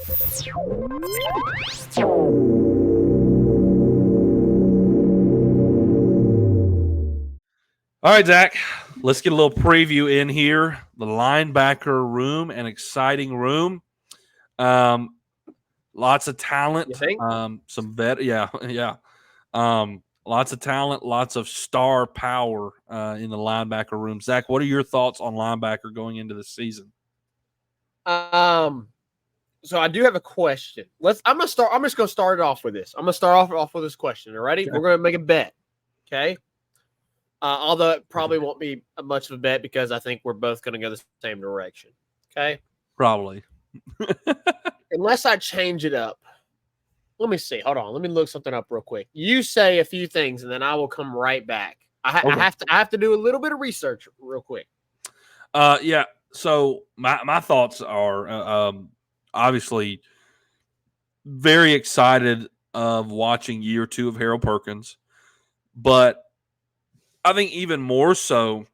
All right, Zach, let's get a little preview in here. The linebacker room, an exciting room. Lots of talent. You think? Some vet, yeah. Lots of talent, lots of star power in the linebacker room. Zach, what are your thoughts on linebacker going into the season? So I do have a question. I'm just gonna start it off with this. I'm gonna start off with this question. All righty? Okay. We're gonna make a bet. Okay. Although it probably won't be much of a bet because I think we're both gonna go the same direction. Okay. Probably. Unless I change it up. Let me see. Hold on. Let me look something up real quick. You say a few things, and then I will come right back. I have to do a little bit of research real quick. Yeah. So my thoughts are obviously very excited of watching year 2 of Harold Perkins, but I think even more so,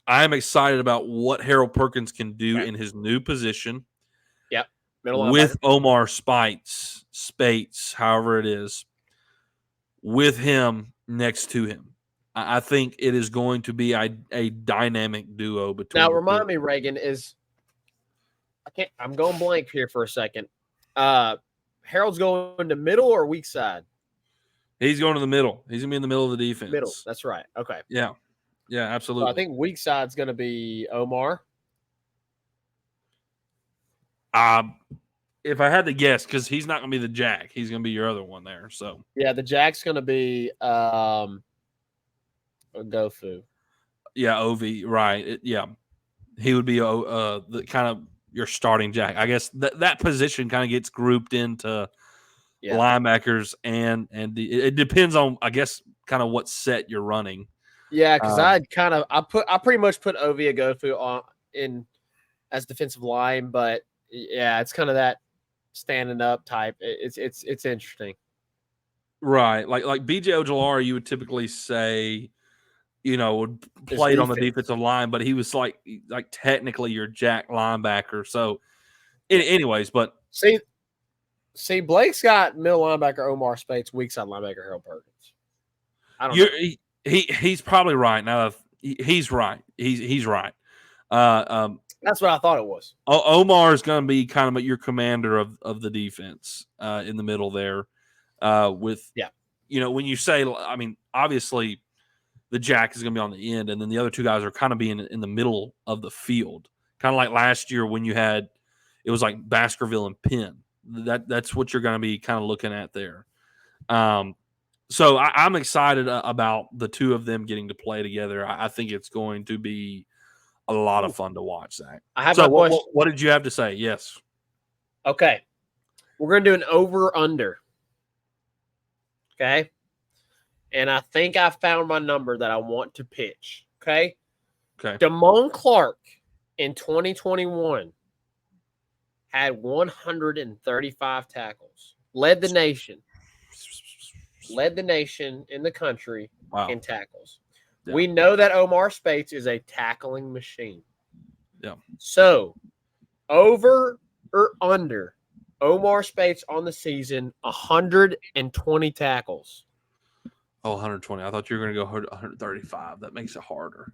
I'm excited about what Harold Perkins can do in his new position. Yep. With Omar Spates, however it is, with him next to him. I think it is going to be a dynamic duo between. Now, remind me, Reagan, I'm going blank here for a second. Harold's going to middle or weak side? He's going to the middle. He's going to be in the middle of the defense. Middle. That's right. Okay. Yeah. Yeah, absolutely. So I think weak side's going to be Omar. If I had to guess, because he's not going to be the jack, he's going to be your other one there. So yeah, the jack's going to be Gofu. Yeah, Ov, right? He would be the kind of your starting jack. I guess that position kind of gets grouped into linebackers, and it depends on, I guess, kind of what set you're running. Yeah, because I pretty much put Ovia Gofu on in as defensive line, but yeah, it's kind of that standing up type. It's interesting, right? Like BJ Ojulari, you would typically say, would play on the defensive line, but he was like technically your jack linebacker. So, anyways, but see, Blake's got middle linebacker Omar Spates, weak side linebacker Harold Perkins. I don't know. He's probably right. Now he's right. He's right. That's what I thought it was. Omar is going to be kind of your commander of the defense in the middle there. When you say, I mean, obviously the jack is going to be on the end, and then the other two guys are kind of being in the middle of the field, kind of like last year when it was like Baskerville and Penn. That's what you're going to be kind of looking at there. So I'm excited about the two of them getting to play together. I think it's going to be a lot of fun to watch, Zach. I have question. What did you have to say? Yes. Okay. We're going to do an over-under. Okay? And I think I found my number that I want to pitch. Okay? Okay. Damone Clark in 2021 had 135 tackles. Led the nation in the country in tackles. Yeah. We know that Omar Spates is a tackling machine. Yeah. So, over or under Omar Spates on the season, 120 tackles. Oh, 120. I thought you were going to go 135. That makes it harder.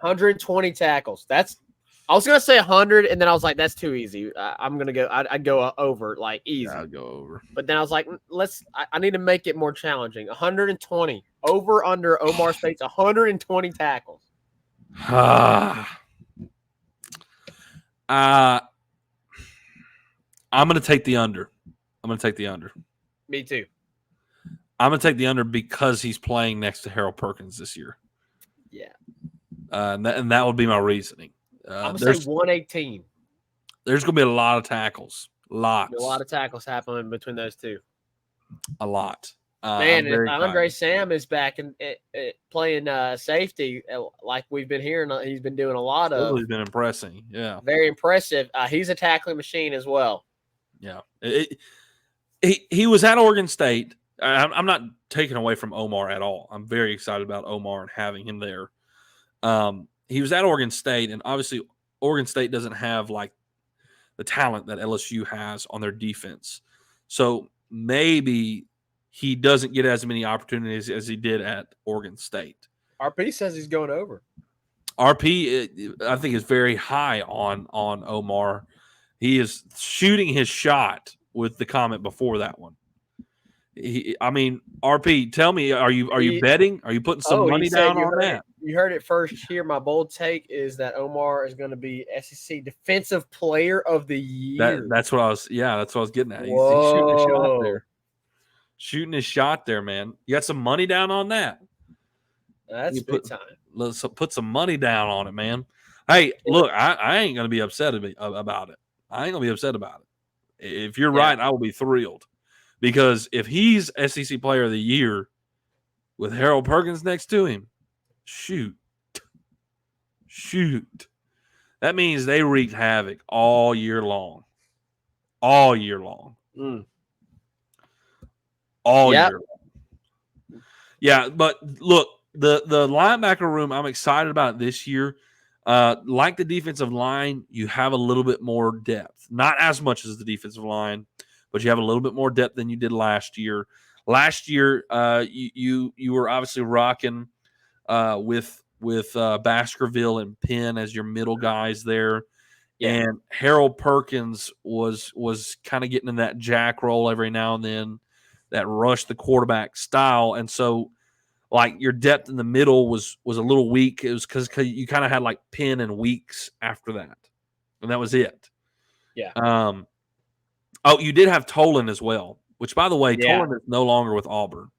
120 tackles. I was gonna say 100, and then I was like, "That's too easy." I'm gonna go. I'd go over like easy. Yeah, I'd go over. But then I was like, I need to make it more challenging. 120 over under Omar Spates. 120 tackles. I'm gonna take the under. Me too. I'm gonna take the under because he's playing next to Harold Perkins this year. Yeah. And that would be my reasoning. I'm going to say 118. There's going to be a lot of tackles. Lots. A lot of tackles happening between those two. A lot. Man, if Andre Sam is back and playing safety, like we've been hearing, he's been doing a lot of. He's been impressing. Yeah. Very impressive. He's a tackling machine as well. Yeah. He was at Oregon State. I'm not taking away from Omar at all. I'm very excited about Omar and having him there. He was at Oregon State, and obviously Oregon State doesn't have the talent that LSU has on their defense. So maybe he doesn't get as many opportunities as he did at Oregon State. RP says he's going over. RP, I think, is very high on Omar. He is shooting his shot with the comment before that one. RP, tell me, are you betting? Are you putting some money down on that? You heard it first here. My bold take is that Omar is going to be SEC Defensive Player of the Year. That's what I was getting at. He's shooting his shot there. Shooting his shot there, man. You got some money down on that? That's big time. Let's put some money down on it, man. Hey, look, I ain't going to be upset about it. I ain't going to be upset about it. If you're right, I will be thrilled. Because if he's SEC Player of the Year with Harold Perkins next to him, shoot. That means they wreaked havoc all year long. All year long. All year long. Yeah, but look, the linebacker room, I'm excited about this year. Like the defensive line, you have a little bit more depth. Not as much as the defensive line, but you have a little bit more depth than you did last year. Last year, you were obviously rocking with Baskerville and Penn as your middle guys there. Yeah. And Harold Perkins was kind of getting in that jack roll every now and then, that rush the quarterback style. And so, like, your depth in the middle was a little weak. It was because you kind of had like Penn and Weeks after that. And that was it. Yeah. Oh, you did have Tolan as well, which, by the way, Tolan is no longer with Auburn.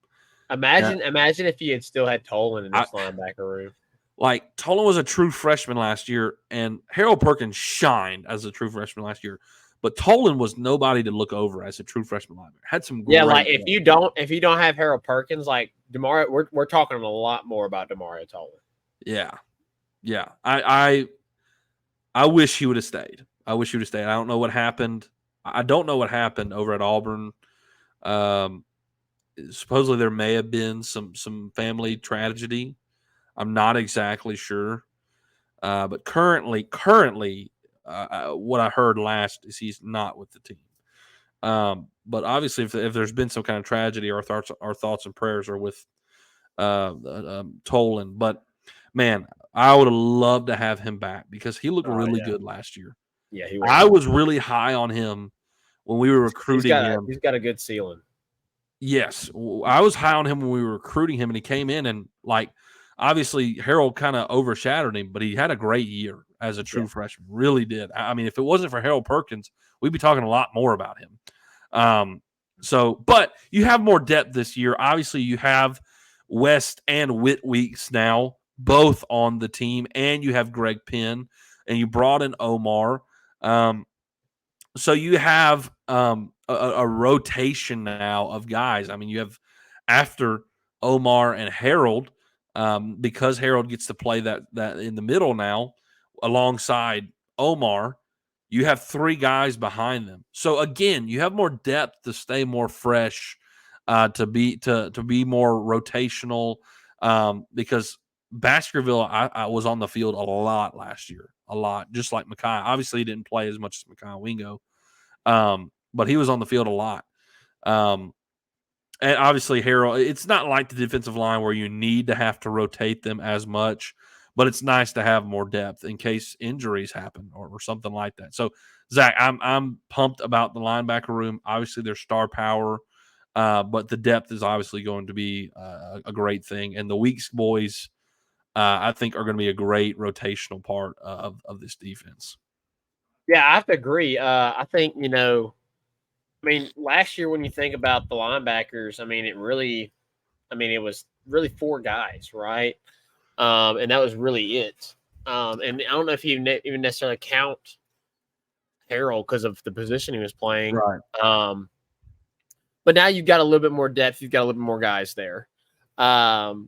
Imagine if you had still had Tolan in this linebacker room. Like, Tolan was a true freshman last year, and Harold Perkins shined as a true freshman last year. But Tolan was nobody to look over as a true freshman linebacker. Had some great like if you don't have Harold Perkins, like Demario, we're talking a lot more about Demario Tolan. Yeah. I wish he would have stayed. I don't know what happened. I don't know what happened over at Auburn. Supposedly there may have been some family tragedy. I'm not exactly sure. But currently, what I heard last is he's not with the team. But obviously, if there's been some kind of tragedy, our thoughts and prayers are with Tolan. But man, I would have loved to have him back because he looked really good last year. Yeah, I was really high on him when we were recruiting him. He's got a good ceiling. Yes, I was high on him when we were recruiting him, and he came in and, like, obviously Harold kind of overshadowed him, but he had a great year as a true freshman. Really did. I mean, if it wasn't for Harold Perkins, we'd be talking a lot more about him. But you have more depth this year. Obviously, you have West and Whit Weeks now, both on the team, and you have Greg Penn, and you brought in Omar. So you have a rotation now of guys. I mean, you have, after Omar and Harold, because Harold gets to play that in the middle now alongside Omar, you have three guys behind them. So again, you have more depth to stay more fresh, to be more rotational, because Baskerville I was on the field a lot last year, a lot, just like Mekhi. Obviously, he didn't play as much as Mekhi Wingo, but he was on the field a lot. And obviously, Harold, it's not like the defensive line where you need to have to rotate them as much, but it's nice to have more depth in case injuries happen or something like that. So, Zach, I'm pumped about the linebacker room. Obviously, there's star power, but the depth is obviously going to be a great thing. And the Weeks boys, I think, are going to be a great rotational part of this defense. Yeah, I have to agree. I think, last year when you think about the linebackers, it was really four guys, right? And that was really it. And I don't know if you even necessarily count Harold because of the position he was playing. Right. But now you've got a little bit more depth. You've got a little bit more guys there. And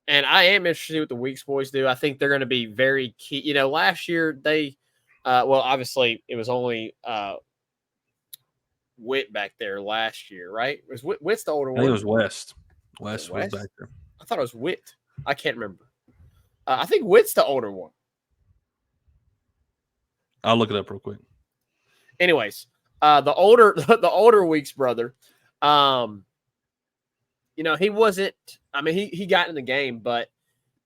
I am interested in what the Weeks boys do. I think they're going to be very key. Last year they obviously it was only Witt back there last year, right? Was Witt's the older one? I think it was West. West was back there. I thought it was Witt. I can't remember. I think Witt's the older one. I'll look it up real quick. Anyways, the older Weeks brother, he wasn't. I mean, he got in the game, but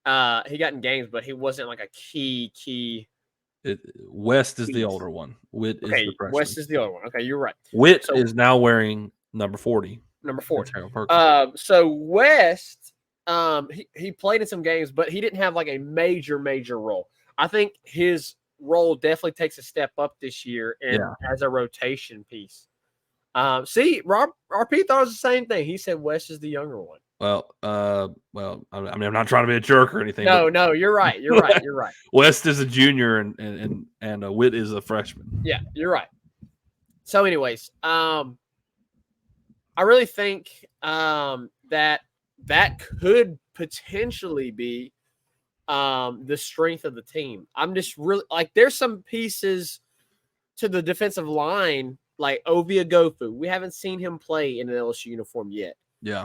he got in games, but he wasn't like a key. West is the older one. Witt is the freshman. West is the older one. Okay, you're right. Witt is now wearing number 40. Number 40. So West, he played in some games, but he didn't have like a major role. I think his role definitely takes a step up this year and as a rotation piece. See, RP thought it was the same thing. He said West is the younger one. Well, I mean, I'm not trying to be a jerk or anything. No, you're right. You're right. West is a junior and Witt is a freshman. Yeah, you're right. So, anyways, I really think that could potentially be the strength of the team. I'm just really like, there's some pieces to the defensive line, like Ovia Gofu. We haven't seen him play in an LSU uniform yet. Yeah.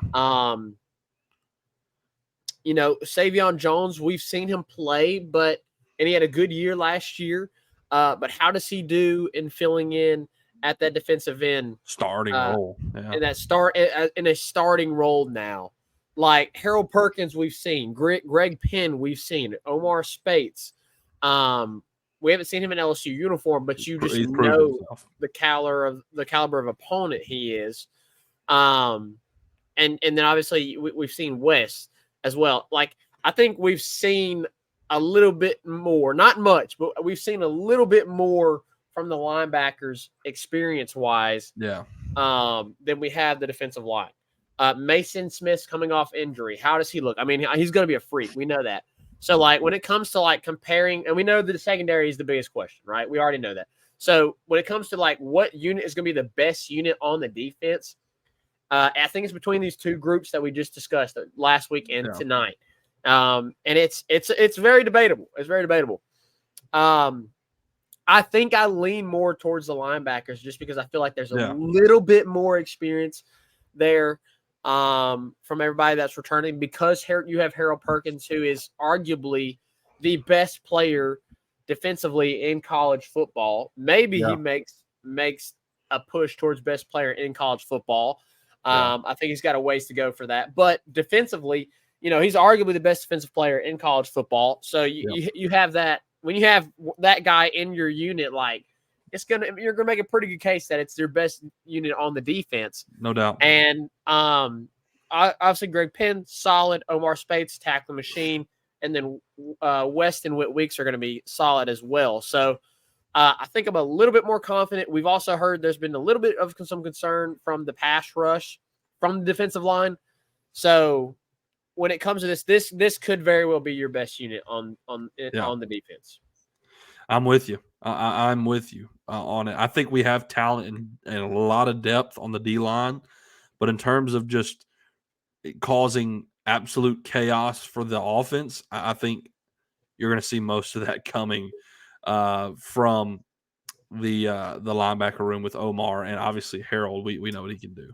Savion Jones, we've seen him play, and he had a good year last year. But how does he do in filling in at that defensive end starting role? Yeah. In a starting role now, like Harold Perkins, we've seen Greg Penn, we've seen Omar Spates. We haven't seen him in LSU uniform, but you just know the caliber of opponent he is. And then obviously we've seen West as well. Like, I think we've seen a little bit more, not much, but we've seen a little bit more from the linebackers experience-wise than we have the defensive line. Mason Smith's coming off injury. How does he look? I mean, he's going to be a freak. We know that. So, like, when it comes to, like, comparing – and we know that the secondary is the biggest question, right? We already know that. So, when it comes to, like, what unit is going to be the best unit on the defense, I think it's between these two groups that we just discussed last week and tonight. And it's very debatable. It's very debatable. I think I lean more towards the linebackers just because I feel like there's a little bit more experience there from everybody that's returning, because you have Harold Perkins, who is arguably the best player defensively in college football. Maybe he makes a push towards best player in college football. I think he's got a ways to go for that. But defensively, he's arguably the best defensive player in college football. So you have that. When you have that guy in your unit, like, you're gonna make a pretty good case that it's your best unit on the defense, no doubt. And obviously Greg Penn, solid. Omar Spates, tackling machine, and then West and Whit Weeks are going to be solid as well. So I think I'm a little bit more confident. We've also heard there's been a little bit of some concern from the pass rush from the defensive line. So when it comes to this could very well be your best unit on the defense. I'm with you. I'm with you on it. I think we have talent and a lot of depth on the D-line, but in terms of just causing absolute chaos for the offense, I think you're going to see most of that coming from the linebacker room with Omar and obviously Harold. We know what he can do.